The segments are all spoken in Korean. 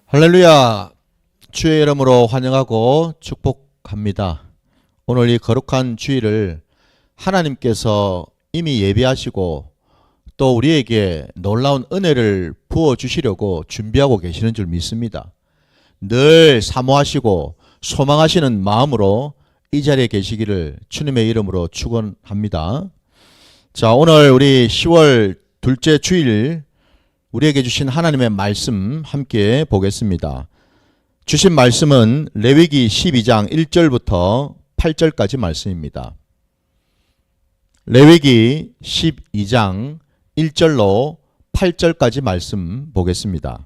할렐루야. 주의 이름으로 환영하고 축복합니다. 오늘 이 거룩한 주일을 하나님께서 이미 예비하시고 또 우리에게 놀라운 은혜를 부어주시려고 준비하고 계시는 줄 믿습니다. 늘 사모하시고 소망하시는 마음으로 이 자리에 계시기를 주님의 이름으로 축원합니다. 자, 오늘 우리 10월 둘째 주일 우리에게 주신 하나님의 말씀 함께 보겠습니다. 주신 말씀은 레위기 12장 1절부터 8절까지 말씀입니다. 레위기 12장 1절로 8절까지 말씀 보겠습니다.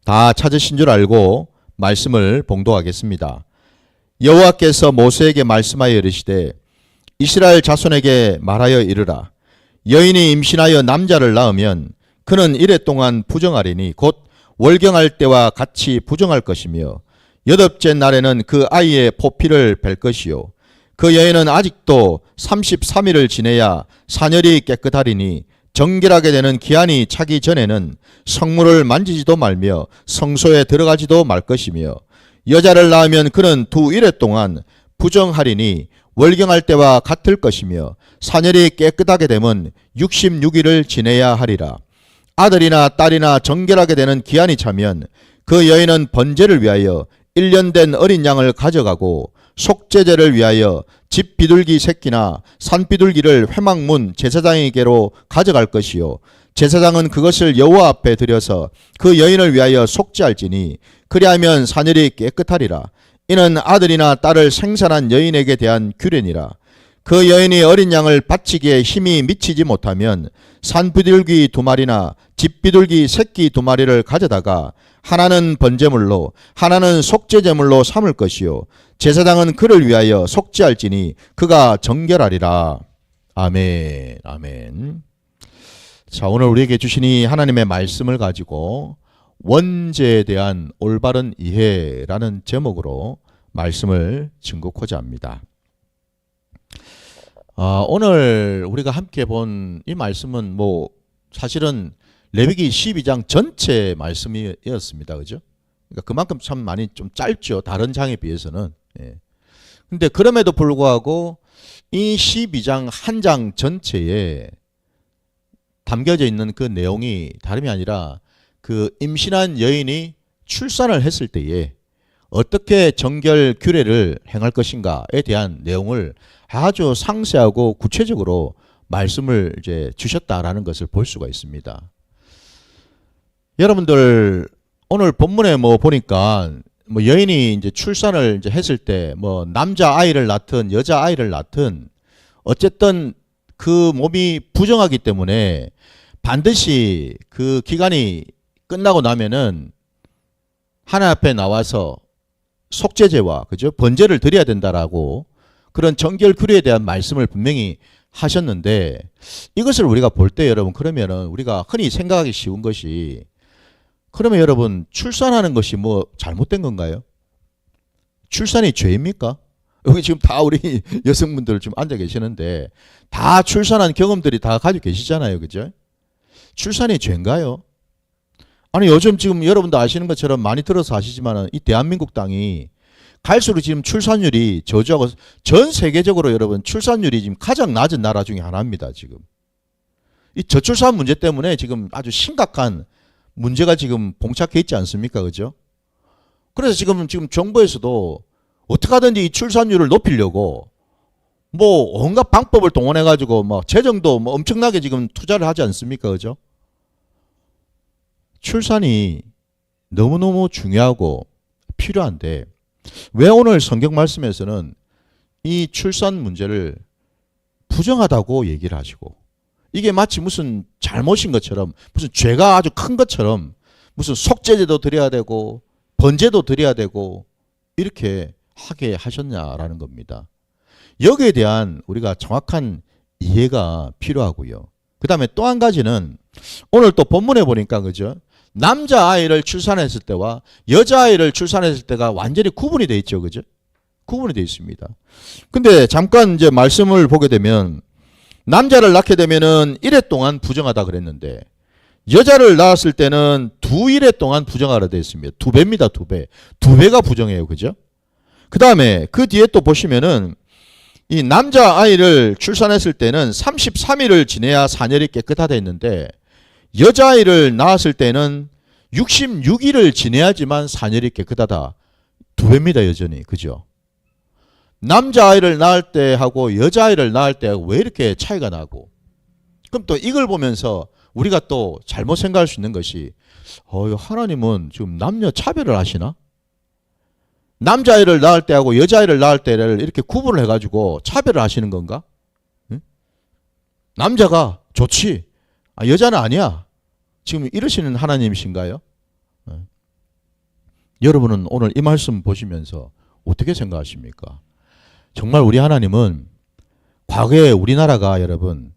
다 찾으신 줄 알고 말씀을 봉독하겠습니다. 여호와께서 모세에게 말씀하여 이르시되 이스라엘 자손에게 말하여 이르라. 여인이 임신하여 남자를 낳으면 그는 이래 동안 부정하리니 곧 월경할 때와 같이 부정할 것이며 여덟째 날에는 그 아이의 포피를 뺄 것이요 그 여인은 아직도 33일을 지내야 사녀리 깨끗하리니 정결하게 되는 기한이 차기 전에는 성물을 만지지도 말며 성소에 들어가지도 말 것이며 여자를 낳으면 그는 두 일해 동안 부정하리니 월경할 때와 같을 것이며 사녀리 깨끗하게 되면 66일을 지내야 하리라. 아들이나 딸이나 정결하게 되는 기한이 차면 그 여인은 번제를 위하여 1년 된 어린 양을 가져가고 속죄제를 위하여 집 비둘기 새끼나 산 비둘기를 회막문 제사장에게로 가져갈 것이요 제사장은 그것을 여호와 앞에 드려서 그 여인을 위하여 속죄할지니 그리하면 사녀리 깨끗하리라. 이는 아들이나 딸을 생산한 여인에게 대한 규례니라. 그 여인이 어린 양을 바치기에 힘이 미치지 못하면 산비둘기 2마리나 집비둘기 새끼 2마리를 가져다가 하나는 번제물로 하나는 속죄제물로 삼을 것이요 제사장은 그를 위하여 속죄할지니 그가 정결하리라. 아멘. 아멘. 자, 오늘 우리에게 주신 이 하나님의 말씀을 가지고 원죄에 대한 올바른 이해라는 제목으로 말씀을 증거하고자 합니다. 오늘 우리가 함께 본 이 말씀은 사실은 레위기 12장 전체 말씀이었습니다. 그죠? 그러니까 그만큼 참 많이 좀 짧죠. 다른 장에 비해서는. 근데 그럼에도 불구하고 이 12장 한 장 전체에 담겨져 있는 그 내용이 다름이 아니라 그 임신한 여인이 출산을 했을 때에 어떻게 정결 규례를 행할 것인가에 대한 내용을 아주 상세하고 구체적으로 말씀을 이제 주셨다라는 것을 볼 수가 있습니다. 여러분들 오늘 본문에 보니까 여인이 이제 출산을 이제 했을 때 남자 아이를 낳든 여자 아이를 낳든 어쨌든 그 몸이 부정하기 때문에 반드시 그 기간이 끝나고 나면은 하나님 앞에 나와서 속죄제와 그죠? 번제를 드려야 된다라고 그런 정결 규례에 대한 말씀을 분명히 하셨는데 이것을 우리가 볼 때 여러분 그러면은 우리가 흔히 생각하기 쉬운 것이 그러면 여러분 출산하는 것이 잘못된 건가요? 출산이 죄입니까? 여기 지금 다 우리 여성분들 지금 앉아 계시는데 다 출산한 경험들이 다 가지고 계시잖아요. 그죠? 출산이 죄인가요? 아니 요즘 지금 여러분도 아시는 것처럼 많이 들어서 아시지만 이 대한민국 땅이 갈수록 지금 출산율이 저조하고 전 세계적으로 여러분 출산율이 지금 가장 낮은 나라 중에 하나입니다. 지금 이 저출산 문제 때문에 지금 아주 심각한 문제가 지금 봉착해 있지 않습니까? 그죠? 그래서 지금 정부에서도 어떻게 하든지 이 출산율을 높이려고 온갖 방법을 동원해 가지고 재정도 엄청나게 지금 투자를 하지 않습니까? 그죠? 출산이 너무너무 중요하고 필요한데 왜 오늘 성경 말씀에서는 이 출산 문제를 부정하다고 얘기를 하시고 이게 마치 무슨 잘못인 것처럼 무슨 죄가 아주 큰 것처럼 무슨 속죄제도 드려야 되고 번제도 드려야 되고 이렇게 하게 하셨냐라는 겁니다. 여기에 대한 우리가 정확한 이해가 필요하고요. 그 다음에 또 한 가지는 오늘 또 본문에 보니까 그죠? 남자아이를 출산했을 때와 여자아이를 출산했을 때가 완전히 구분이 되어 있죠. 그죠? 구분이 되어 있습니다. 근데 잠깐 이제 말씀을 보게 되면 남자를 낳게 되면은 1회 동안 부정하다 그랬는데 여자를 낳았을 때는 2일에 동안 부정하라 되어 있습니다. 2배입니다. 2배. 2배가 부정해요. 그죠? 그 다음에 그 뒤에 또 보시면은 이 남자 아이를 출산했을 때는 33일을 지내야 산열이 깨끗하다 했는데 여자아이를 낳았을 때는 66일을 지내야지만 산열이 깨끗하다. 2배입니다. 여전히. 그죠? 남자아이를 낳을 때하고 여자아이를 낳을 때하고 왜 이렇게 차이가 나고, 그럼 또 이걸 보면서 우리가 또 잘못 생각할 수 있는 것이 하나님은 지금 남녀 차별을 하시나? 남자아이를 낳을 때하고 여자아이를 낳을 때를 이렇게 구분을 해가지고 차별을 하시는 건가? 응? 남자가 좋지, 여자는 아니야. 지금 이러시는 하나님이신가요? 여러분은 오늘 이 말씀 보시면서 어떻게 생각하십니까? 정말 우리 하나님은 과거에 우리나라가 여러분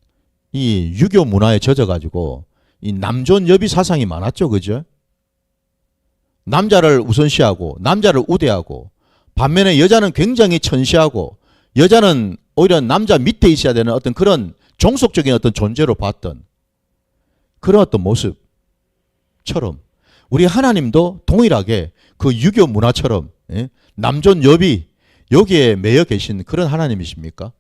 이 유교 문화에 젖어가지고 이 남존 여비 사상이 많았죠. 그죠? 남자를 우선시하고 남자를 우대하고, 반면에 여자는 굉장히 천시하고 여자는 오히려 남자 밑에 있어야 되는 어떤 그런 종속적인 어떤 존재로 봤던 그런 어떤 모습처럼 우리 하나님도 동일하게 그 유교 문화처럼 남존 여비 여기에 매여 계신 그런 하나님이십니까?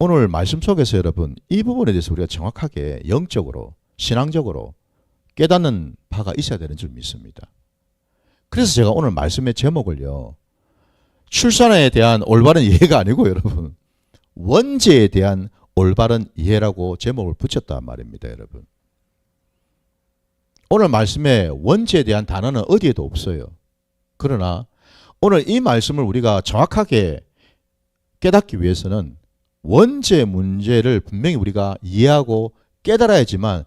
오늘 말씀 속에서 여러분 이 부분에 대해서 우리가 정확하게 영적으로 신앙적으로 깨닫는 바가 있어야 되는 줄 믿습니다. 그래서 제가 오늘 말씀의 제목을요, 출산에 대한 올바른 이해가 아니고 여러분 원죄에 대한 올바른 이해라고 제목을 붙였단 말입니다. 여러분, 오늘 말씀에 원죄에 대한 단어는 어디에도 없어요. 그러나 오늘 이 말씀을 우리가 정확하게 깨닫기 위해서는 원죄 문제를 분명히 우리가 이해하고 깨달아야지만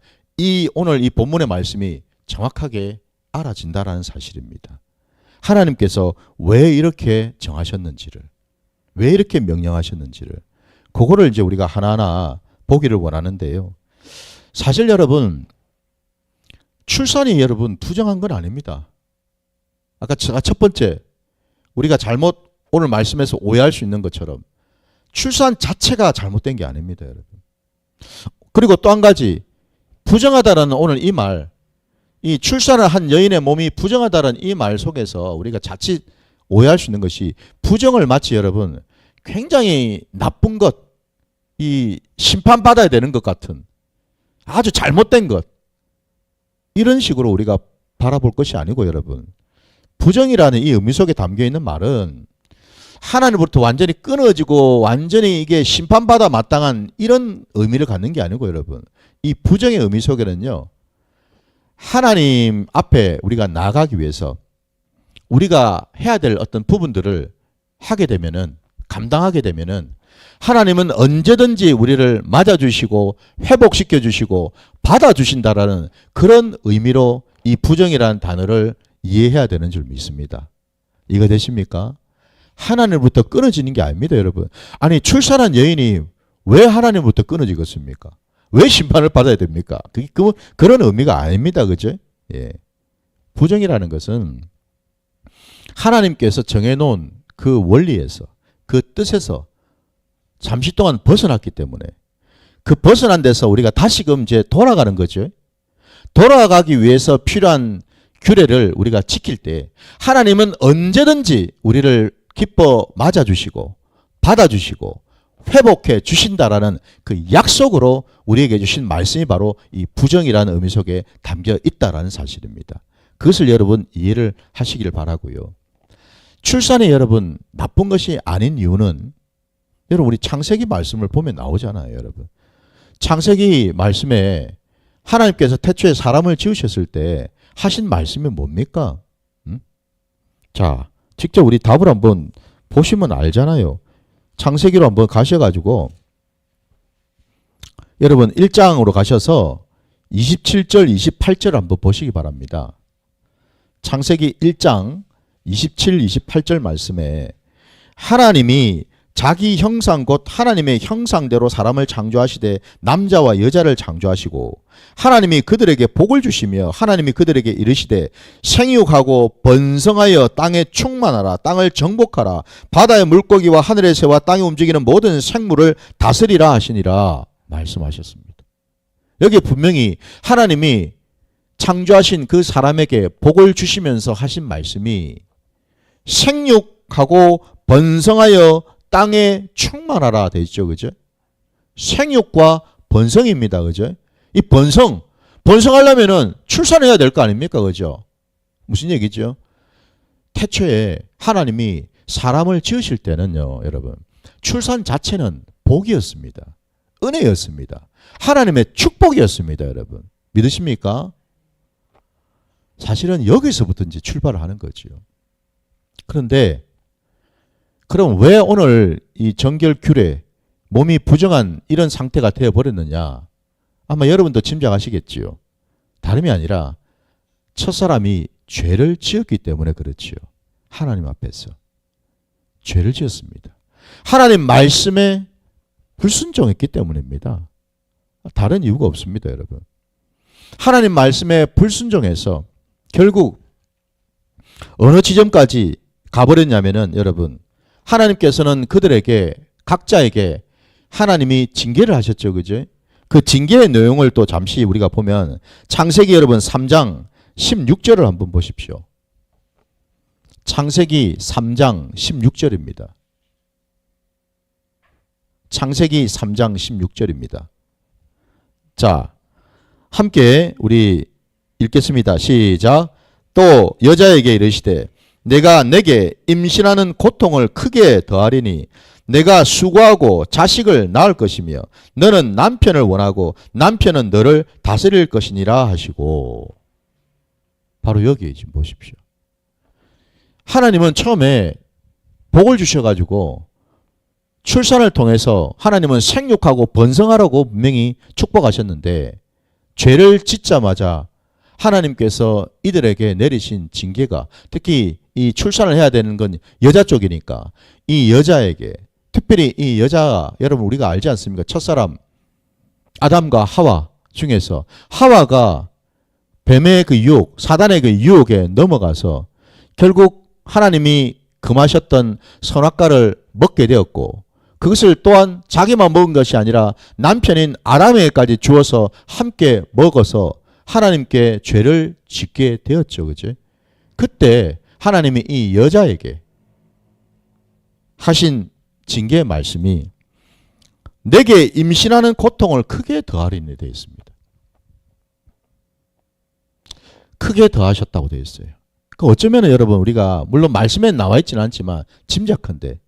오늘 이 본문의 말씀이 정확하게 알아진다라는 사실입니다. 하나님께서 왜 이렇게 정하셨는지를, 왜 이렇게 명령하셨는지를, 그거를 이제 우리가 하나하나 보기를 원하는데요. 사실 여러분, 출산이 여러분 부정한 건 아닙니다. 아까 제가 첫 번째 우리가 잘못 오늘 말씀에서 오해할 수 있는 것처럼 출산 자체가 잘못된 게 아닙니다. 여러분. 그리고 또 한 가지, 부정하다라는 오늘 이 말, 이 출산을 한 여인의 몸이 부정하다라는 이 말 속에서 우리가 자칫 오해할 수 있는 것이, 부정을 마치 여러분 굉장히 나쁜 것, 이 심판받아야 되는 것 같은 아주 잘못된 것, 이런 식으로 우리가 바라볼 것이 아니고 여러분, 부정이라는 이 의미 속에 담겨있는 말은 하나님으로부터 완전히 끊어지고 완전히 이게 심판받아 마땅한 이런 의미를 갖는 게 아니고 여러분, 이 부정의 의미 속에는요, 하나님 앞에 우리가 나아가기 위해서 우리가 해야 될 어떤 부분들을 하게 되면은, 감당하게 되면은 하나님은 언제든지 우리를 맞아주시고 회복시켜주시고 받아주신다라는 그런 의미로 이 부정이라는 단어를 이해해야 되는 줄 믿습니다. 이거 되십니까? 하나님으로부터 끊어지는 게 아닙니다. 여러분, 아니 출산한 여인이 왜 하나님으로부터 끊어지겠습니까? 왜 심판을 받아야 됩니까? 그런 의미가 아닙니다. 그죠? 예. 부정이라는 것은 하나님께서 정해놓은 그 원리에서, 그 뜻에서 잠시 동안 벗어났기 때문에, 그 벗어난 데서 우리가 다시금 이제 돌아가는 거죠. 돌아가기 위해서 필요한 규례를 우리가 지킬 때 하나님은 언제든지 우리를 기뻐 맞아주시고 받아주시고 회복해 주신다라는 그 약속으로 우리에게 주신 말씀이 바로 이 부정이라는 의미 속에 담겨 있다라는 사실입니다. 그것을 여러분 이해를 하시길 바라고요. 출산이 여러분 나쁜 것이 아닌 이유는, 여러분 우리 창세기 말씀을 보면 나오잖아요. 여러분, 창세기 말씀에 하나님께서 태초에 사람을 지으셨을 때 하신 말씀이 뭡니까? 자, 직접 우리 답을 한번 보시면 알잖아요. 창세기로 한번 가셔가지고 여러분 1장으로 가셔서 27절 28절 한번 보시기 바랍니다. 창세기 1장 27, 28절 말씀에 하나님이 자기 형상 곧 하나님의 형상대로 사람을 창조하시되 남자와 여자를 창조하시고 하나님이 그들에게 복을 주시며 하나님이 그들에게 이르시되 생육하고 번성하여 땅에 충만하라, 땅을 정복하라, 바다의 물고기와 하늘의 새와 땅에 움직이는 모든 생물을 다스리라 하시니라 말씀하셨습니다. 여기 분명히 하나님이 창조하신 그 사람에게 복을 주시면서 하신 말씀이 생육하고 번성하여 땅에 충만하라 돼 있죠. 그죠? 생육과 번성입니다. 그죠? 이 번성하려면은 출산해야 될 거 아닙니까? 그죠? 무슨 얘기죠? 태초에 하나님이 사람을 지으실 때는요, 여러분, 출산 자체는 복이었습니다. 은혜였습니다. 하나님의 축복이었습니다, 여러분. 믿으십니까? 사실은 여기서부터 이제 출발을 하는 거죠. 그런데 그럼 왜 오늘 이 정결규례 몸이 부정한 이런 상태가 되어버렸느냐? 아마 여러분도 짐작하시겠지요. 다름이 아니라 첫사람이 죄를 지었기 때문에 그렇지요. 하나님 앞에서 죄를 지었습니다. 하나님 말씀에 불순종했기 때문입니다. 다른 이유가 없습니다, 여러분. 하나님 말씀에 불순종해서 결국 어느 지점까지 가버렸냐면은 여러분, 하나님께서는 그들에게 각자에게 하나님이 징계를 하셨죠. 그죠? 그 징계의 내용을 또 잠시 우리가 보면 창세기 여러분 3장 16절을 한번 보십시오. 창세기 3장 16절입니다. 창세기 3장 16절입니다. 자, 함께 우리 읽겠습니다. 시작. 또 여자에게 이르시되 내가 내게 임신하는 고통을 크게 더하리니 내가 수고하고 자식을 낳을 것이며 너는 남편을 원하고 남편은 너를 다스릴 것이니라 하시고, 바로 여기 지금 보십시오. 하나님은 처음에 복을 주셔가지고 출산을 통해서 하나님은 생육하고 번성하라고 분명히 축복하셨는데, 죄를 짓자마자 하나님께서 이들에게 내리신 징계가, 특히 이 출산을 해야 되는 건 여자 쪽이니까 이 여자에게, 특별히 이 여자, 여러분 우리가 알지 않습니까? 첫사람 아담과 하와 중에서 하와가 뱀의 그 유혹, 사단의 그 유혹에 넘어가서 결국 하나님이 금하셨던 선악과를 먹게 되었고, 그것을 또한 자기만 먹은 것이 아니라 남편인 아람에게까지 주어서 함께 먹어서 하나님께 죄를 짓게 되었죠. 그죠? 그때 하나님이 이 여자에게 하신 징계의 말씀이 내게 임신하는 고통을 크게 더하리니 되어 있습니다. 크게 더하셨다고 되어 있어요. 그 어쩌면 여러분 우리가 물론 말씀에 나와 있지는 않지만 짐작컨대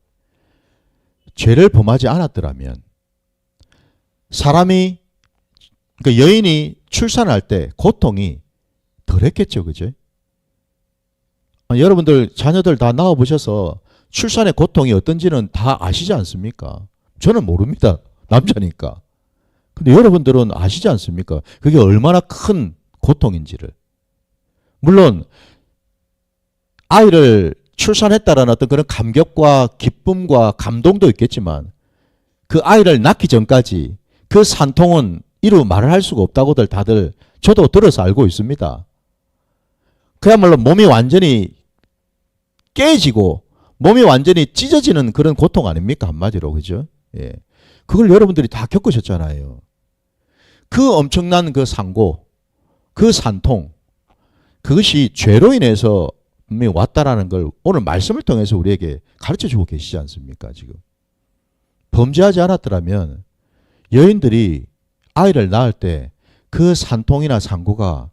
죄를 범하지 않았더라면 사람이, 그러니까 여인이 출산할 때 고통이 덜했겠죠. 그죠? 여러분들 자녀들 다 낳아보셔서 출산의 고통이 어떤지는 다 아시지 않습니까? 저는 모릅니다. 남자니까. 근데 여러분들은 아시지 않습니까? 그게 얼마나 큰 고통인지를. 물론 아이를 출산했다라는 어떤 그런 감격과 기쁨과 감동도 있겠지만 그 아이를 낳기 전까지 그 산통은 이루 말을 할 수가 없다고들 다들 저도 들어서 알고 있습니다. 그야말로 몸이 완전히 깨지고 몸이 완전히 찢어지는 그런 고통 아닙니까? 한마디로. 그죠? 예. 그걸 여러분들이 다 겪으셨잖아요. 그 엄청난 그 상고, 그 산통, 그것이 죄로 인해서 분명히 왔다라는 걸 오늘 말씀을 통해서 우리에게 가르쳐 주고 계시지 않습니까? 지금 범죄하지 않았더라면 여인들이 아이를 낳을 때 그 산통이나 상고가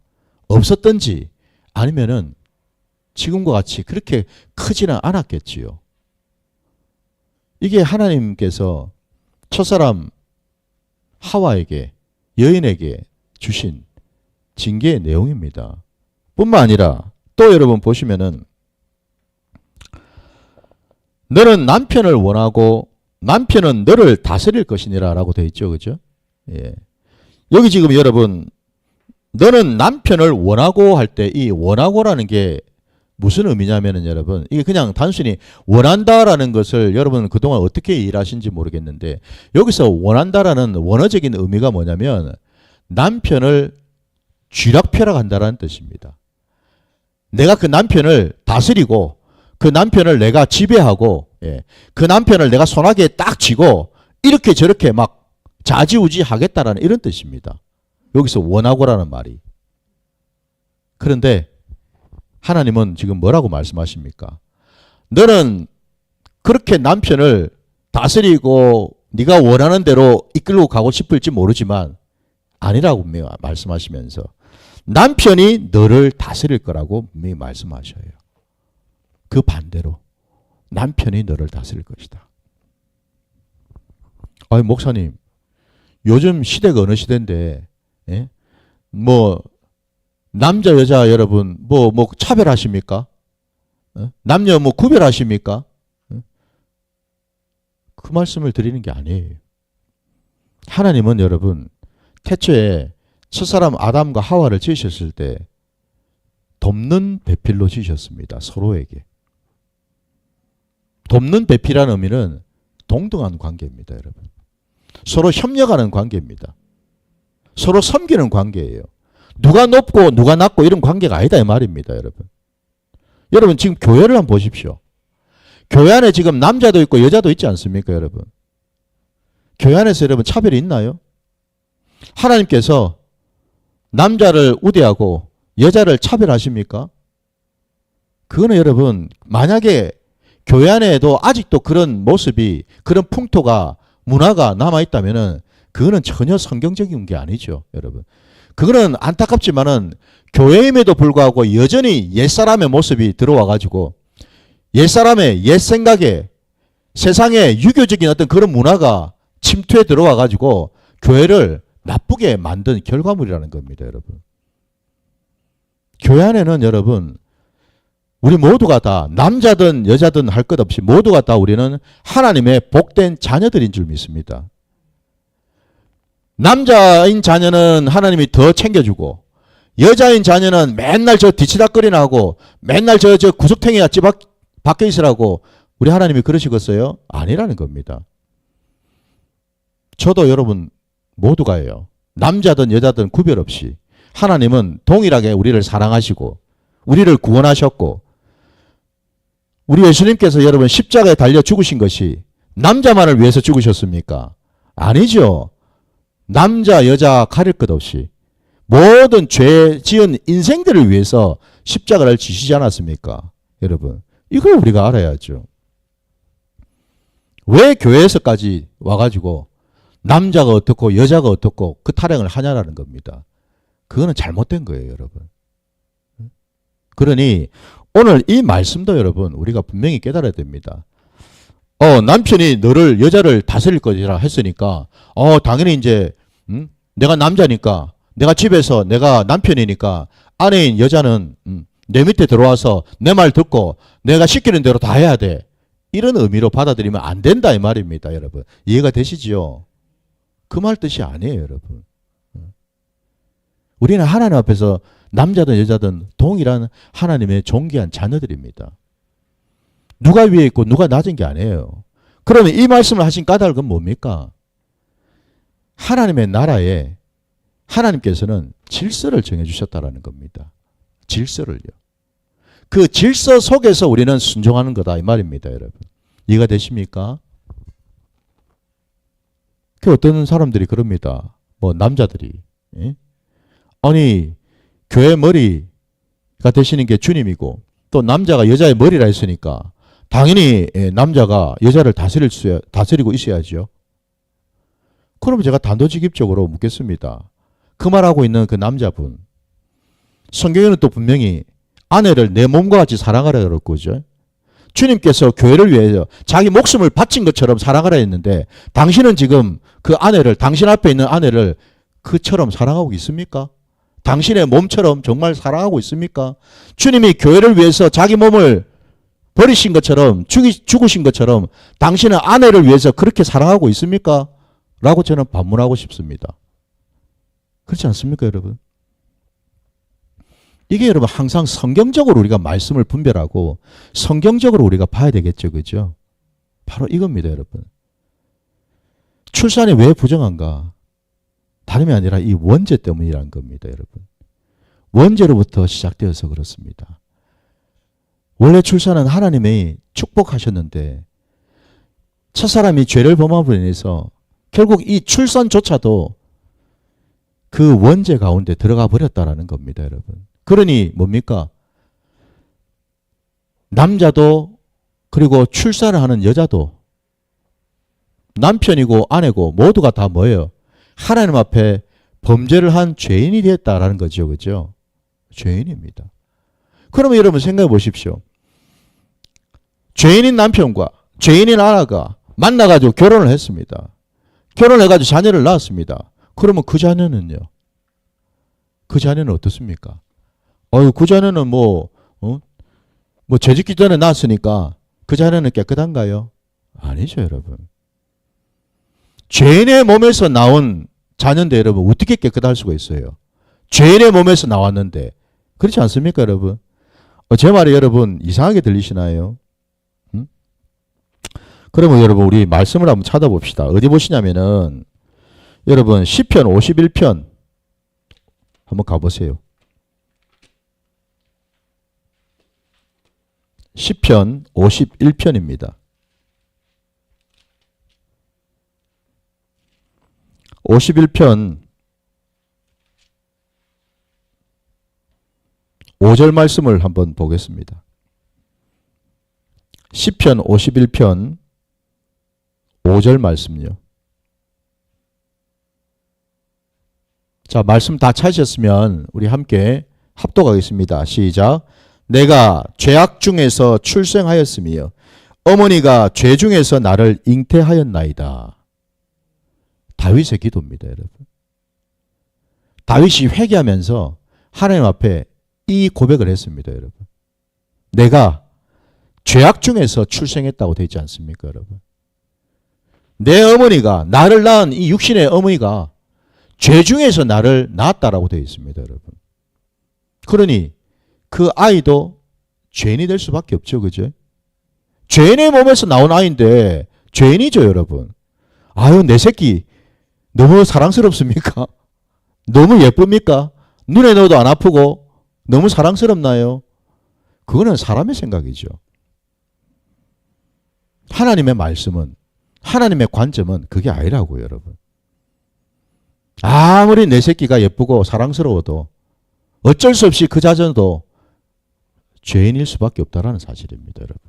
없었던지 아니면은 지금과 같이 그렇게 크지는 않았겠지요. 이게 하나님께서 첫사람 하와에게, 여인에게 주신 징계의 내용입니다. 뿐만 아니라 또 여러분 보시면은 너는 남편을 원하고 남편은 너를 다스릴 것이니라 라고 되어 있죠. 그죠? 예. 여기 지금 여러분 너는 남편을 원하고 할 때 이 원하고라는 게 무슨 의미냐면은 여러분 이게 그냥 단순히 원한다라는 것을 여러분 그동안 어떻게 일하신지 모르겠는데 여기서 원한다라는 원어적인 의미가 뭐냐면 남편을 쥐락펴락한다라는 뜻입니다. 내가 그 남편을 다스리고 그 남편을 내가 지배하고, 예, 그 남편을 내가 손아귀에 딱 쥐고 이렇게 저렇게 막 좌지우지 하겠다라는 이런 뜻입니다. 여기서 원하고라는 말이. 그런데 하나님은 지금 뭐라고 말씀하십니까? 너는 그렇게 남편을 다스리고 네가 원하는 대로 이끌고 가고 싶을지 모르지만 아니라고 분명히 말씀하시면서 남편이 너를 다스릴 거라고 분명히 말씀하셔요. 그 반대로 남편이 너를 다스릴 것이다. 아니 목사님, 요즘 시대가 어느 시대인데, 예? 뭐 남자 여자 여러분 뭐 차별하십니까? 남녀 뭐 구별하십니까? 그 말씀을 드리는 게 아니에요. 하나님은 여러분 태초에 첫사람 아담과 하와를 지으셨을 때 돕는 배필로 지으셨습니다. 서로에게. 돕는 배필이라는 의미는 동등한 관계입니다. 여러분. 서로 협력하는 관계입니다. 서로 섬기는 관계예요. 누가 높고 누가 낮고 이런 관계가 아니다 이 말입니다. 여러분. 여러분 지금 교회를 한번 보십시오. 교회 안에 지금 남자도 있고 여자도 있지 않습니까? 여러분. 교회 안에서 여러분 차별이 있나요? 하나님께서 남자를 우대하고 여자를 차별하십니까? 그거는 여러분 만약에 교회 안에도 아직도 그런 모습이 그런 풍토가 문화가 남아있다면 그거는 전혀 성경적인 게 아니죠. 여러분. 그거는 안타깝지만은 교회임에도 불구하고 여전히 옛사람의 모습이 들어와 가지고 옛사람의 옛 생각에 세상의 유교적인 어떤 그런 문화가 침투해 들어와 가지고 교회를 나쁘게 만든 결과물이라는 겁니다. 여러분. 교회 안에는 여러분 우리 모두가 다 남자든 여자든 할 것 없이 모두가 다 우리는 하나님의 복된 자녀들인 줄 믿습니다. 남자인 자녀는 하나님이 더 챙겨주고 여자인 자녀는 맨날 저 뒤치다거리나 하고 맨날 저 구석탱이야 집 밖에 있으라고 우리 하나님이 그러시겠어요? 아니라는 겁니다. 저도 여러분 모두가요. 남자든 여자든 구별 없이 하나님은 동일하게 우리를 사랑하시고 우리를 구원하셨고 우리 예수님께서 여러분 십자가에 달려 죽으신 것이 남자만을 위해서 죽으셨습니까? 아니죠. 남자 여자 가릴 것 없이 모든 죄 지은 인생들을 위해서 십자가를 지시지 않았습니까? 여러분 이걸 우리가 알아야죠. 왜 교회에서까지 와가지고 남자가 어떻고 여자가 어떻고 그 타령을 하냐라는 겁니다. 그거는 잘못된 거예요. 여러분. 그러니 오늘 이 말씀도 여러분 우리가 분명히 깨달아야 됩니다. 남편이 너를 여자를 다스릴 것이라 했으니까 당연히 이제 내가 남자니까 내가 집에서 내가 남편이니까 아내인 여자는 내 밑에 들어와서 내 말 듣고 내가 시키는 대로 다 해야 돼. 이런 의미로 받아들이면 안 된다 이 말입니다. 여러분. 이해가 되시지요? 그 말 뜻이 아니에요. 여러분. 우리는 하나님 앞에서 남자든 여자든 동일한 하나님의 존귀한 자녀들입니다. 누가 위에 있고 누가 낮은 게 아니에요. 그러면 이 말씀을 하신 까닭은 뭡니까? 하나님의 나라에 하나님께서는 질서를 정해주셨다라는 겁니다. 질서를요. 그 질서 속에서 우리는 순종하는 거다 이 말입니다. 여러분. 이해가 되십니까? 그 어떤 사람들이 그럽니다. 남자들이. 예? 아니 교회 머리가 되시는 게 주님이고 또 남자가 여자의 머리라 했으니까 당연히 남자가 여자를 다스리고 있어야죠. 그럼 제가 단도직입적으로 묻겠습니다. 그 말하고 있는 그 남자분 성경에는 또 분명히 아내를 내 몸과 같이 사랑하라 그랬거죠. 주님께서 교회를 위해서 자기 목숨을 바친 것처럼 사랑하라 했는데 당신은 지금 그 아내를 당신 앞에 있는 아내를 그처럼 사랑하고 있습니까? 당신의 몸처럼 정말 사랑하고 있습니까? 주님이 교회를 위해서 자기 몸을 버리신 것처럼 죽으신 것처럼 당신은 아내를 위해서 그렇게 사랑하고 있습니까? 라고 저는 반문하고 싶습니다. 그렇지 않습니까 여러분? 이게 여러분 항상 성경적으로 우리가 말씀을 분별하고 성경적으로 우리가 봐야 되겠죠. 그죠? 바로 이겁니다 여러분. 출산이 왜 부정한가? 다름이 아니라 이 원죄 때문이라는 겁니다. 여러분. 원죄로부터 시작되어서 그렇습니다. 원래 출산은 하나님이 축복하셨는데 첫사람이 죄를 범함으로 인해서 결국 이 출산조차도 그 원죄 가운데 들어가 버렸다라는 겁니다, 여러분. 그러니 뭡니까? 남자도 그리고 출산을 하는 여자도 남편이고 아내고 모두가 다 뭐예요? 하나님 앞에 범죄를 한 죄인이 됐다라는 거죠. 그죠? 죄인입니다. 그러면 여러분 생각해 보십시오. 죄인인 남편과 죄인인 아내가 만나가지고 결혼을 했습니다. 결혼해가지고 자녀를 낳았습니다. 그러면 그 자녀는요? 그 자녀는 어떻습니까? 그 자녀는 뭐 죄짓기 전에 낳았으니까 그 자녀는 깨끗한가요? 아니죠, 여러분. 죄인의 몸에서 나온 자녀인데 여러분 어떻게 깨끗할 수가 있어요? 죄인의 몸에서 나왔는데 그렇지 않습니까, 여러분? 제 말이 여러분 이상하게 들리시나요? 그러면 여러분 우리 말씀을 한번 찾아봅시다. 어디 보시냐면은 여러분 시편 51편 한번 가보세요. 시편 51편입니다. 51편 5절 말씀을 한번 보겠습니다. 시편 51편 5절 말씀요. 자, 말씀 다 찾으셨으면 우리 함께 합독하겠습니다. 시작. 내가 죄악 중에서 출생하였으며 어머니가 죄 중에서 나를 잉태하였나이다. 다윗의 기도입니다, 여러분. 다윗이 회개하면서 하나님 앞에 이 고백을 했습니다, 여러분. 내가 죄악 중에서 출생했다고 되어 있지 않습니까, 여러분? 내 어머니가 나를 낳은 이 육신의 어머니가 죄 중에서 나를 낳았다라고 되어 있습니다, 여러분. 그러니 그 아이도 죄인이 될 수밖에 없죠, 그죠? 죄인의 몸에서 나온 아이인데 죄인이죠, 여러분. 아유, 내 새끼 너무 사랑스럽습니까? 너무 예쁩니까? 눈에 넣어도 안 아프고 너무 사랑스럽나요? 그거는 사람의 생각이죠. 하나님의 말씀은, 하나님의 관점은 그게 아니라고요, 여러분. 아무리 내 새끼가 예쁘고 사랑스러워도 어쩔 수 없이 그 자녀도 죄인일 수밖에 없다라는 사실입니다, 여러분.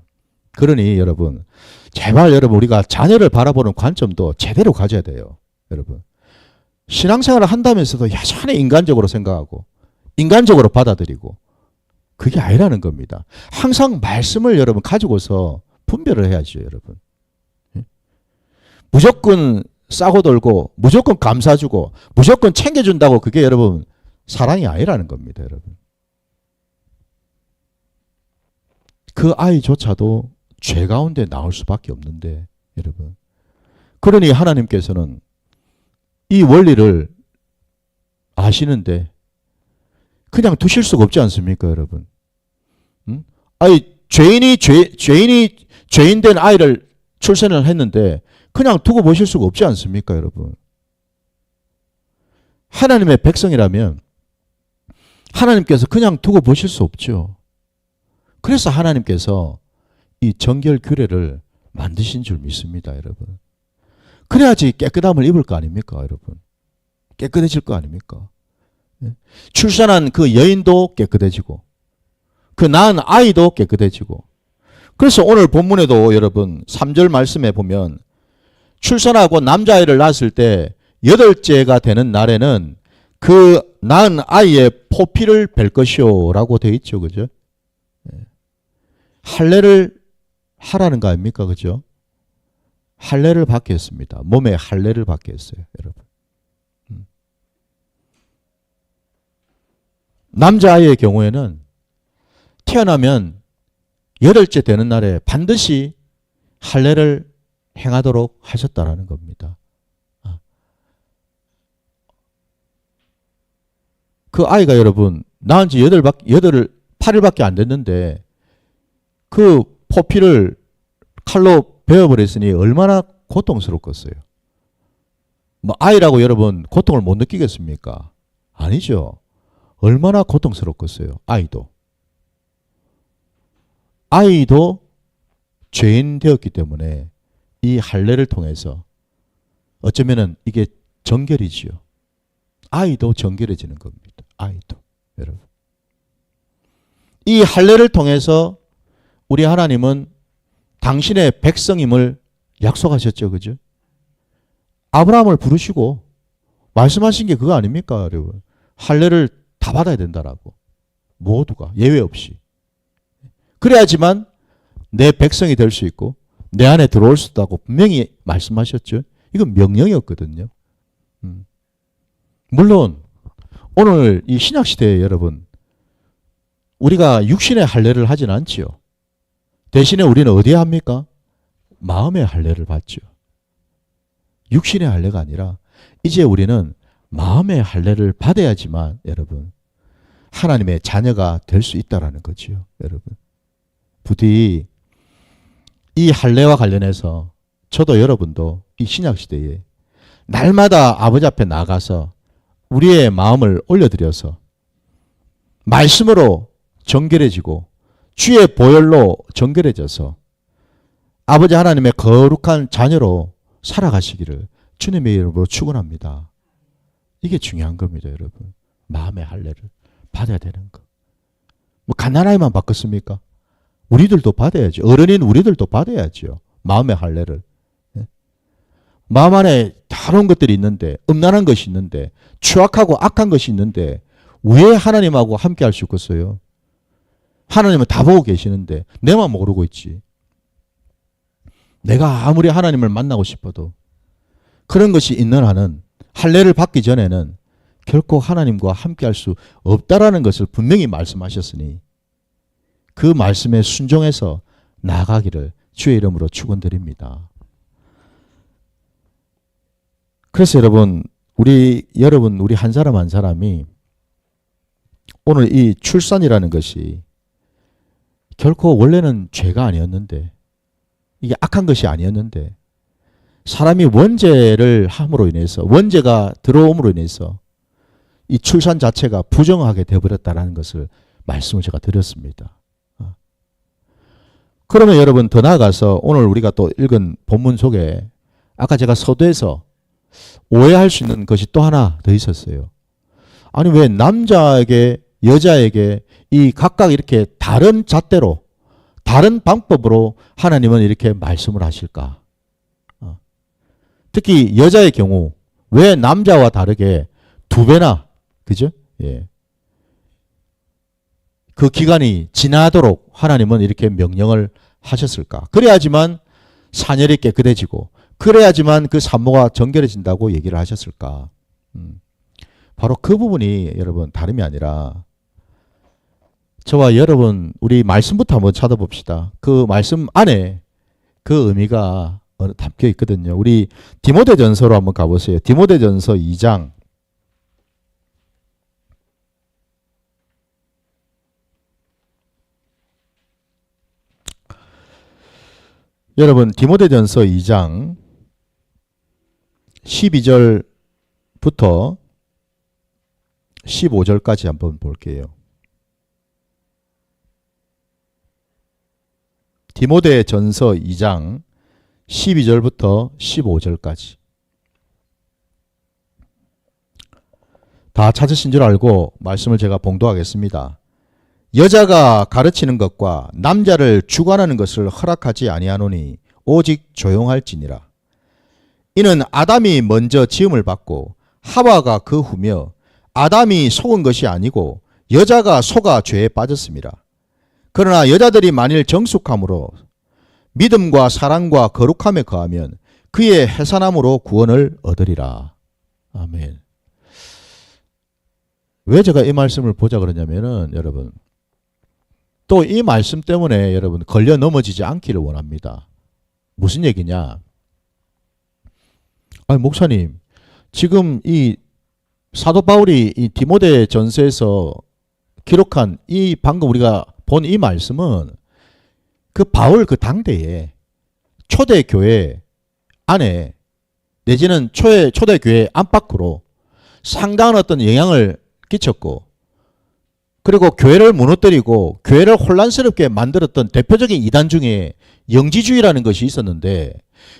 그러니 여러분, 제발 여러분 우리가 자녀를 바라보는 관점도 제대로 가져야 돼요, 여러분. 신앙생활을 한다면서도 여전히 인간적으로 생각하고 인간적으로 받아들이고 그게 아니라는 겁니다. 항상 말씀을 여러분 가지고서 분별을 해야죠, 여러분. 무조건 싸고 돌고 무조건 감사주고 무조건 챙겨준다고 그게 여러분 사랑이 아니라는 겁니다, 여러분. 그 아이조차도 죄 가운데 나올 수밖에 없는데, 여러분. 그러니 하나님께서는 이 원리를 아시는데 그냥 두실 수가 없지 않습니까, 여러분? 죄인이 죄인된 아이를 출산을 했는데 그냥 두고 보실 수가 없지 않습니까, 여러분? 하나님의 백성이라면 하나님께서 그냥 두고 보실 수 없죠. 그래서 하나님께서 이 정결 규례를 만드신 줄 믿습니다, 여러분. 그래야지 깨끗함을 입을 거 아닙니까, 여러분? 깨끗해질 거 아닙니까? 출산한 그 여인도 깨끗해지고 그 낳은 아이도 깨끗해지고. 그래서 오늘 본문에도 여러분 3절 말씀에 보면 출산하고 남자아이를 낳았을 때 8째가 되는 날에는 그 낳은 아이의 포피를 벨 것이요 라고 되어 있죠, 그죠? 할례를 하라는 거 아닙니까, 그죠? 할례를 받게 했습니다. 몸에 할례를 받게 했어요, 여러분. 남자아이의 경우에는 태어나면 8째 되는 날에 반드시 할례를 행하도록 하셨다라는 겁니다. 그 아이가 여러분 낳은 지 8일밖에 안 됐는데 그 포피를 칼로 베어버렸으니 얼마나 고통스럽겠어요. 뭐 아이라고 여러분 고통을 못 느끼겠습니까? 아니죠. 얼마나 고통스럽겠어요. 아이도 죄인 되었기 때문에 이 할례를 통해서 어쩌면은 이게 정결이지요. 아이도 정결해지는 겁니다. 아이도. 여러분. 이 할례를 통해서 우리 하나님은 당신의 백성임을 약속하셨죠. 그죠? 아브라함을 부르시고 말씀하신 게 그거 아닙니까? 여러분. 할례를 다 받아야 된다라고. 모두가 예외 없이. 그래야지만 내 백성이 될 수 있고 내 안에 들어올 수 있다고 분명히 말씀하셨죠. 이건 명령이었거든요. 물론 오늘 이 신약시대에 여러분 우리가 육신의 할례를 하진 않지요. 대신에 우리는 어디에 합니까? 마음의 할례를 받죠. 육신의 할례가 아니라 이제 우리는 마음의 할례를 받아야지만 여러분 하나님의 자녀가 될 수 있다라는 거지요. 여러분. 부디 이 할례와 관련해서 저도 여러분도 이 신약시대에 날마다 아버지 앞에 나가서 우리의 마음을 올려드려서 말씀으로 정결해지고 주의 보혈로 정결해져서 아버지 하나님의 거룩한 자녀로 살아가시기를 주님의 이름으로 축원합니다. 이게 중요한 겁니다. 여러분. 마음의 할례를 받아야 되는 거. 뭐 갓난아이만 받겠습니까? 우리들도 받아야죠. 어른인 우리들도 받아야죠. 마음의 할례를. 마음 안에 다른 것들이 있는데 음란한 것이 있는데 추악하고 악한 것이 있는데 왜 하나님하고 함께 할 수 있겠어요? 하나님은 다 보고 계시는데 내만 모르고 있지. 내가 아무리 하나님을 만나고 싶어도 그런 것이 있는 한은 할례를 받기 전에는 결코 하나님과 함께 할 수 없다라는 것을 분명히 말씀하셨으니 그 말씀에 순종해서 나아가기를 주의 이름으로 축원드립니다. 그래서 여러분 우리 한 사람 한 사람이 오늘 이 출산이라는 것이 결코 원래는 죄가 아니었는데 이게 악한 것이 아니었는데 사람이 원죄를 함으로 인해서 원죄가 들어옴으로 인해서 이 출산 자체가 부정하게 되어버렸다는 것을 말씀을 제가 드렸습니다. 그러면 여러분 더 나아가서 오늘 우리가 또 읽은 본문 속에 아까 제가 서두에서 오해할 수 있는 것이 또 하나 더 있었어요. 아니 왜 남자에게 여자에게 이 각각 이렇게 다른 잣대로 다른 방법으로 하나님은 이렇게 말씀을 하실까? 특히 여자의 경우 왜 남자와 다르게 2배나 그죠? 예. 그 기간이 지나도록 하나님은 이렇게 명령을 하셨을까? 그래야지만 산열이 깨끗해지고 그래야지만 그 산모가 정결해진다고 얘기를 하셨을까? 바로 그 부분이 여러분 다름이 아니라 저와 여러분 우리 말씀부터 한번 찾아봅시다. 그 말씀 안에 그 의미가 담겨 있거든요. 우리 디모데전서로 한번 가보세요. 디모데전서 2장 여러분 디모데전서 2장 12절부터 15절까지 한번 볼게요. 디모데전서 2장 12절부터 15절까지 다 찾으신 줄 알고 말씀을 제가 봉독하겠습니다. 여자가 가르치는 것과 남자를 주관하는 것을 허락하지 아니하노니 오직 조용할지니라. 이는 아담이 먼저 지음을 받고 하와가 그 후며 아담이 속은 것이 아니고 여자가 속아 죄에 빠졌습니다. 그러나 여자들이 만일 정숙함으로 믿음과 사랑과 거룩함에 거하면 그의 해산함으로 구원을 얻으리라. 아멘. 왜 제가 이 말씀을 보자 그러냐면은 여러분 또 이 말씀 때문에 여러분 걸려 넘어지지 않기를 원합니다. 무슨 얘기냐? 아니 목사님 지금 이 사도 바울이 이 디모데 전서에서 기록한 이 방금 우리가 본 이 말씀은 그 바울 그 당대에 초대교회 안에 내지는 초대교회 안팎으로 상당한 어떤 영향을 끼쳤고 그리고 교회를 무너뜨리고 교회를 혼란스럽게 만들었던 대표적인 이단 중에 영지주의라는 것이 있었는데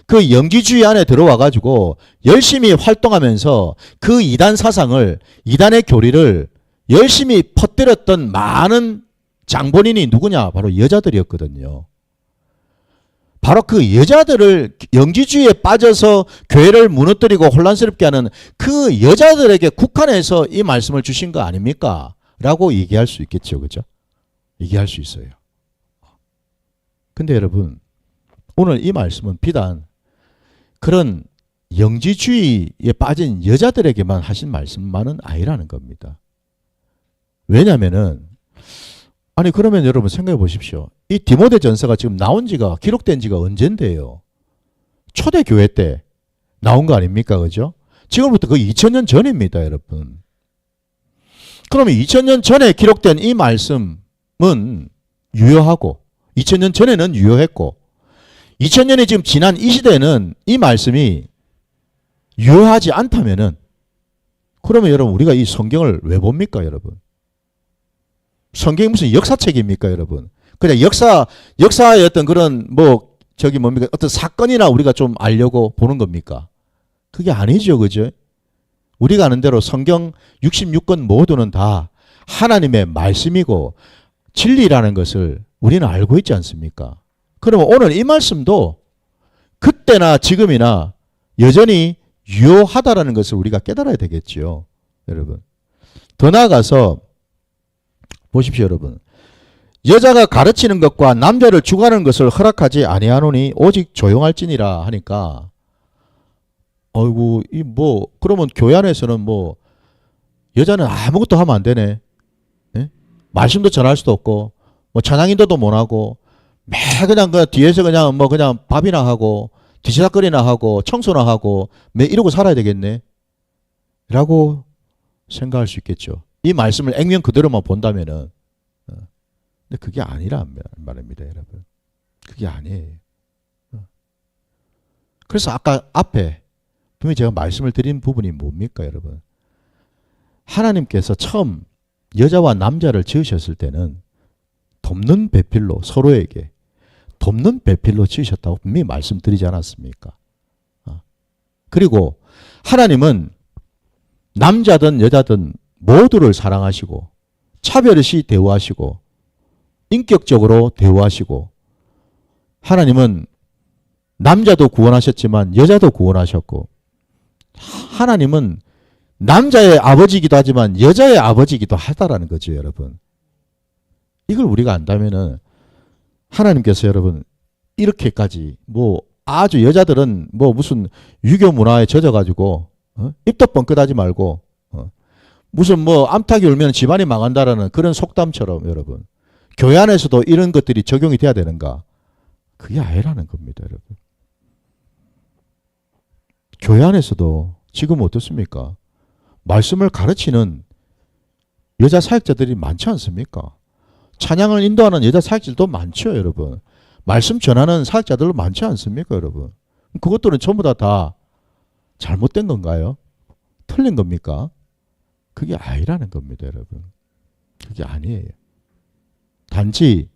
그 영지주의 안에 들어와 가지고 열심히 활동하면서 그 이단 사상을, 이단의 교리를 열심히 퍼뜨렸던 많은 장본인이 누구냐? 바로 여자들이었거든요. 바로 그 여자들을 영지주의에 빠져서 교회를 무너뜨리고 혼란스럽게 하는 그 여자들에게 국한해서 이 말씀을 주신 거 아닙니까? 라고 얘기할 수 있겠죠. 그죠? 얘기할 수 있어요. 근데 여러분, 오늘 이 말씀은 비단 그런 영지주의에 빠진 여자들에게만 하신 말씀만은 아니라는 겁니다. 왜냐면은, 아니, 그러면 여러분 생각해 보십시오. 이 디모데 전서가 지금 나온 지가, 기록된 지가 언젠데요? 초대교회 때 나온 거 아닙니까? 그죠? 지금부터 거의 2000년 전입니다, 여러분. 그러면 2000년 전에 기록된 이 말씀은 유효하고, 2000년 전에는 유효했고, 2000년이 지금 지난 이 시대에는 이 말씀이 유효하지 않다면은, 그러면 여러분, 우리가 이 성경을 왜 봅니까, 여러분? 성경이 무슨 역사책입니까, 여러분? 그냥 역사의 어떤 그런, 뭡니까? 어떤 사건이나 우리가 좀 알려고 보는 겁니까? 그게 아니죠, 그죠? 우리가 아는 대로 성경 66권 모두는 다 하나님의 말씀이고 진리라는 것을 우리는 알고 있지 않습니까? 그러면 오늘 이 말씀도 그때나 지금이나 여전히 유효하다라는 것을 우리가 깨달아야 되겠지요, 여러분. 더 나아가서 보십시오, 여러분. 여자가 가르치는 것과 남자를 주관하는 것을 허락하지 아니하노니 오직 조용할지니라 하니까, 어이구, 그러면 교회 안에서는 여자는 아무것도 하면 안 되네. 예? 말씀도 전할 수도 없고, 찬양인도도 못 하고, 매 그냥 그 뒤에서 그냥 그냥 밥이나 하고, 뒤치다거리나 하고, 청소나 하고, 매 이러고 살아야 되겠네. 라고 생각할 수 있겠죠. 이 말씀을 액면 그대로만 본다면은. 근데 그게 아니란 말입니다, 여러분. 그게 아니에요. 그래서 아까 앞에 분명히 제가 말씀을 드린 부분이 뭡니까, 여러분? 하나님께서 처음 여자와 남자를 지으셨을 때는 돕는 배필로, 서로에게 돕는 배필로 지으셨다고 분명히 말씀드리지 않았습니까? 그리고 하나님은 남자든 여자든 모두를 사랑하시고 차별 없이 대우하시고 인격적으로 대우하시고, 하나님은 남자도 구원하셨지만 여자도 구원하셨고, 하나님은 남자의 아버지이기도 하지만 여자의 아버지이기도 하다라는 거죠, 여러분. 이걸 우리가 안다면은 하나님께서 여러분 이렇게까지 아주 여자들은 무슨 유교 문화에 젖어가지고 입도 뻥끗하지 말고 무슨 암탉이 울면 집안이 망한다라는 그런 속담처럼 여러분 교회 안에서도 이런 것들이 적용이 돼야 되는가? 그게 아니라는 겁니다, 여러분. 교회 안에서도 지금 어떻습니까? 말씀을 가르치는 여자 사역자들이 많지 않습니까? 찬양을 인도하는 여자 사역자들도 많죠, 여러분. 말씀 전하는 사역자들도 많지 않습니까, 여러분? 그것들은 전부 다 잘못된 건가요? 틀린 겁니까? 그게 아니라는 겁니다, 여러분. 그게 아니에요. 단지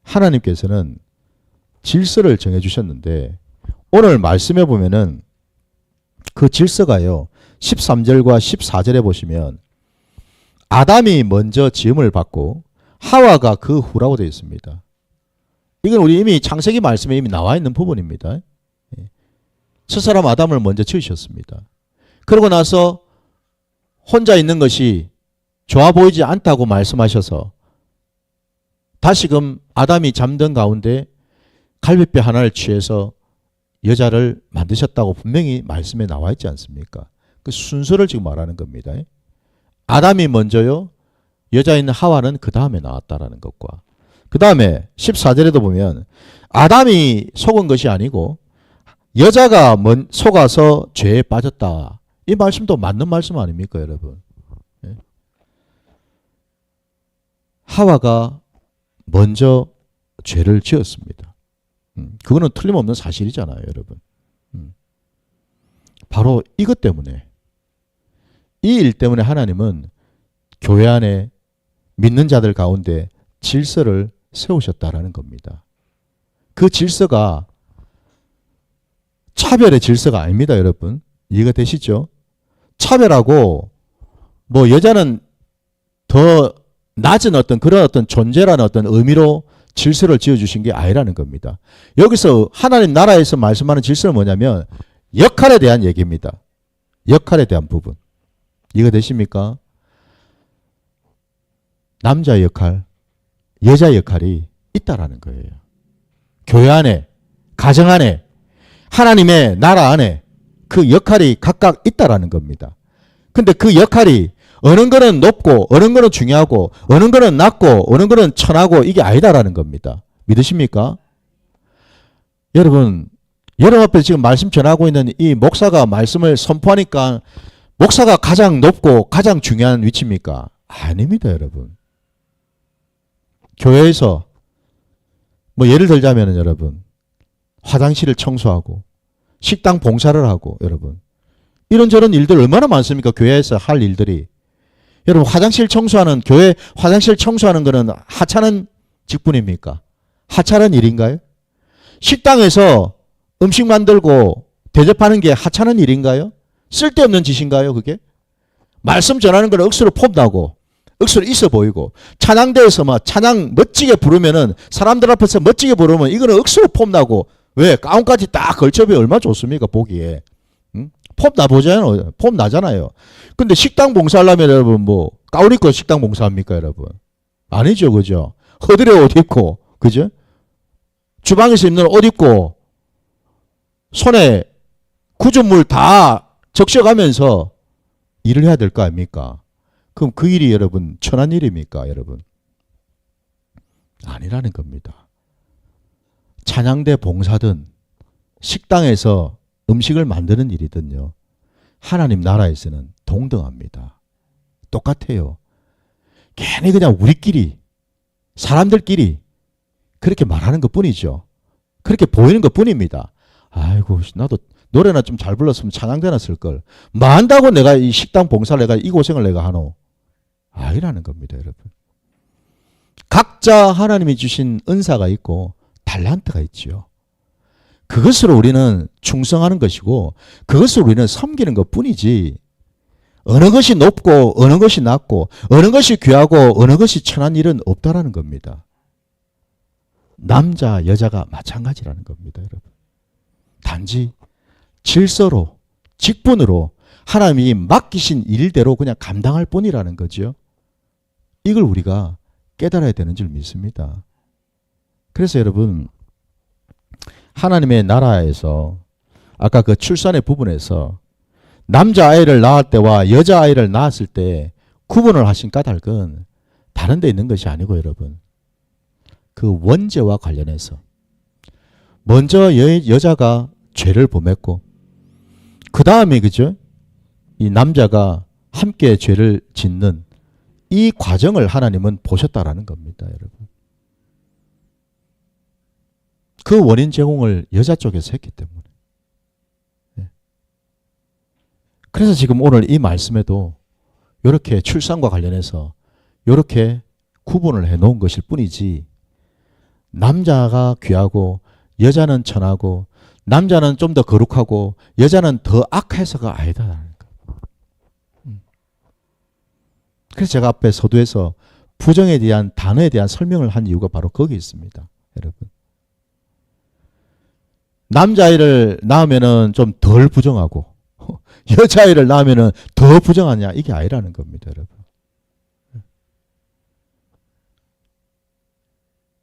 하나님께서는 질서를 정해주셨는데 오늘 말씀해 보면은 그 질서가요, 13절과 14절에 보시면 아담이 먼저 지음을 받고 하와가 그 후라고 되어 있습니다. 이건 우리 이미 창세기 말씀에 이미 나와 있는 부분입니다. 첫사람 아담을 먼저 지으셨습니다. 그러고 나서 혼자 있는 것이 좋아 보이지 않다고 말씀하셔서 다시금 아담이 잠든 가운데 갈빗뼈 하나를 취해서 여자를 만드셨다고 분명히 말씀에 나와 있지 않습니까? 그 순서를 지금 말하는 겁니다. 아담이 먼저요, 여자인 하와는 그 다음에 나왔다라는 것과, 그 다음에 14절에도 보면 아담이 속은 것이 아니고 여자가 속아서 죄에 빠졌다. 이 말씀도 맞는 말씀 아닙니까, 여러분? 하와가 먼저 죄를 지었습니다. 그거는 틀림없는 사실이잖아요, 여러분. 바로 이것 때문에, 이 일 때문에 하나님은 교회 안에 믿는 자들 가운데 질서를 세우셨다라는 겁니다. 그 질서가 차별의 질서가 아닙니다, 여러분. 이해가 되시죠? 차별하고 뭐 여자는 더 낮은 어떤 그런 어떤 존재라는 어떤 의미로 질서를 지어주신 게 아니라는 겁니다. 여기서 하나님 나라에서 말씀하는 질서는 뭐냐면 역할에 대한 얘기입니다. 역할에 대한 부분. 이해가 되십니까? 남자의 역할, 여자의 역할이 있다라는 거예요. 교회 안에, 가정 안에, 하나님의 나라 안에 그 역할이 각각 있다라는 겁니다. 근데 그 역할이 어느 거는 높고 어느 거는 중요하고 어느 거는 낮고 어느 거는 천하고 이게 아니다라는 겁니다. 믿으십니까? 여러분, 여러분 앞에 지금 말씀 전하고 있는 이 목사가 말씀을 선포하니까 목사가 가장 높고 가장 중요한 위치입니까? 아닙니다, 여러분. 교회에서 뭐 예를 들자면 여러분 화장실을 청소하고 식당 봉사를 하고 여러분 이런저런 일들 얼마나 많습니까? 교회에서 할 일들이. 여러분 화장실 청소하는 교회 화장실 청소하는 거는 하찮은 직분입니까? 하찮은 일인가요? 식당에서 음식 만들고 대접하는 게 하찮은 일인가요? 쓸데없는 짓인가요, 그게? 말씀 전하는 걸 억수로 폼나고 억수로 있어 보이고 찬양대에서 막 찬양 멋지게 부르면은 사람들 앞에서 멋지게 부르면 이거는 억수로 폼나고 왜? 가운까지 딱 걸쳐보면 얼마나 좋습니까, 보기에. 응? 폼 나보잖아요. 폼 나잖아요. 근데 식당 봉사하려면 여러분 뭐 가운 입고 식당 봉사합니까, 여러분? 아니죠, 그죠? 허들에 옷 입고, 그죠? 주방에서 입는 옷 입고 손에 구조물 다 적셔가면서 일을 해야 될 거 아닙니까? 그럼 그 일이 여러분 천한 일입니까, 여러분? 아니라는 겁니다. 찬양대 봉사든 식당에서 음식을 만드는 일이든요. 하나님 나라에서는 동등합니다. 똑같아요. 괜히 그냥 우리끼리 사람들끼리 그렇게 말하는 것뿐이죠. 그렇게 보이는 것뿐입니다. 아이고 나도 노래나 좀 잘 불렀으면 찬양대나 쓸걸. 뭐 한다고 내가 이 식당 봉사를 내가 이 고생을 내가 하노. 아니라는 겁니다, 여러분. 각자 하나님이 주신 은사가 있고 달란트가 있지요. 그것으로 우리는 충성하는 것이고 그것으로 우리는 섬기는 것뿐이지 어느 것이 높고 어느 것이 낮고 어느 것이 귀하고 어느 것이 천한 일은 없다라는 겁니다. 남자 여자가 마찬가지라는 겁니다, 여러분. 단지 질서로 직분으로 하나님이 맡기신 일대로 그냥 감당할 뿐이라는 거죠. 이걸 우리가 깨달아야 되는 줄 믿습니다. 그래서 여러분 하나님의 나라에서 아까 그 출산의 부분에서 남자아이를 낳을 때와 여자아이를 낳았을 때 구분을 하신 까닭은 다른 데 있는 것이 아니고 여러분 그 원죄와 관련해서 먼저 여자가 죄를 범했고 그 다음에 그죠? 이 남자가 함께 죄를 짓는 이 과정을 하나님은 보셨다라는 겁니다, 여러분. 그 원인 제공을 여자 쪽에서 했기 때문에. 그래서 지금 오늘 이 말씀에도 이렇게 출산과 관련해서 이렇게 구분을 해 놓은 것일 뿐이지 남자가 귀하고 여자는 천하고 남자는 좀 더 거룩하고 여자는 더 악해서가 아니다. 그래서 제가 앞에 서두에서 부정에 대한 단어에 대한 설명을 한 이유가 바로 거기에 있습니다, 여러분. 남자아이를 낳으면은 좀 덜 부정하고 여자아이를 낳으면은 더 부정하냐 이게 아니라는 겁니다, 여러분.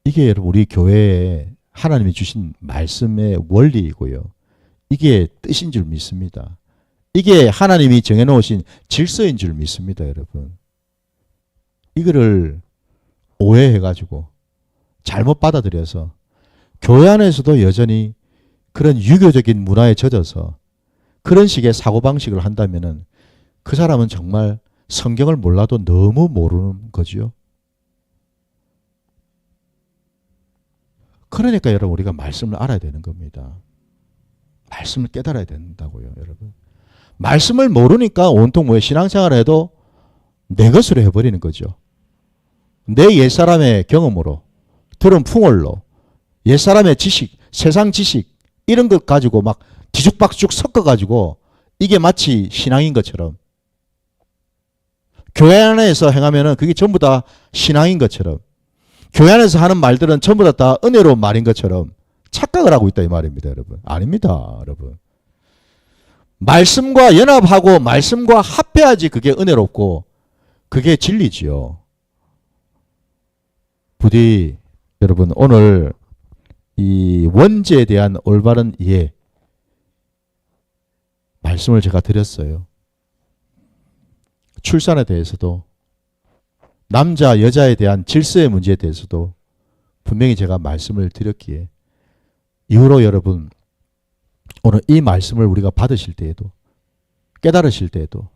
이게 여러분 우리 교회에 하나님이 주신 말씀의 원리이고요. 이게 뜻인 줄 믿습니다. 이게 하나님이 정해놓으신 질서인 줄 믿습니다, 여러분. 이거를 오해해가지고 잘못 받아들여서 교회 안에서도 여전히 그런 유교적인 문화에 젖어서 그런 식의 사고방식을 한다면은 그 사람은 정말 성경을 몰라도 너무 모르는 거죠. 그러니까 여러분 우리가 말씀을 알아야 되는 겁니다. 말씀을 깨달아야 된다고요, 여러분. 말씀을 모르니까 온통 신앙생활을 해도 내 것으로 해버리는 거죠. 내 옛사람의 경험으로, 들은 풍월로, 옛사람의 지식, 세상 지식 이런 것 가지고 막 뒤죽박죽 섞어가지고 이게 마치 신앙인 것처럼, 교회 안에서 행하면은 그게 전부 다 신앙인 것처럼, 교회 안에서 하는 말들은 전부 다 은혜로운 말인 것처럼 착각을 하고 있다 이 말입니다, 여러분. 아닙니다, 여러분. 말씀과 연합하고 말씀과 합해야지 그게 은혜롭고 그게 진리지요. 부디 여러분 오늘 이 원죄에 대한 올바른 이해 말씀을 제가 드렸어요. 출산에 대해서도 남자 여자에 대한 질서의 문제에 대해서도 분명히 제가 말씀을 드렸기에 이후로 여러분 오늘 이 말씀을 우리가 받으실 때에도 깨달으실 때에도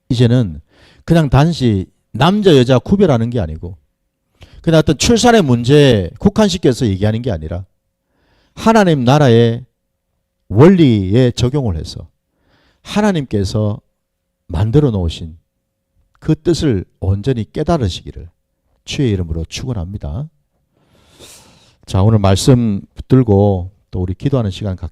이제는 그냥 단지 남자 여자 구별하는 게 아니고 그냥 어떤 출산의 문제에 국한시켜서 얘기하는 게 아니라 하나님 나라의 원리에 적용을 해서 하나님께서 만들어 놓으신 그 뜻을 온전히 깨달으시기를 주의 이름으로 축원합니다. 자, 오늘 말씀 붙들고 또 우리 기도하는 시간 갖겠습니다.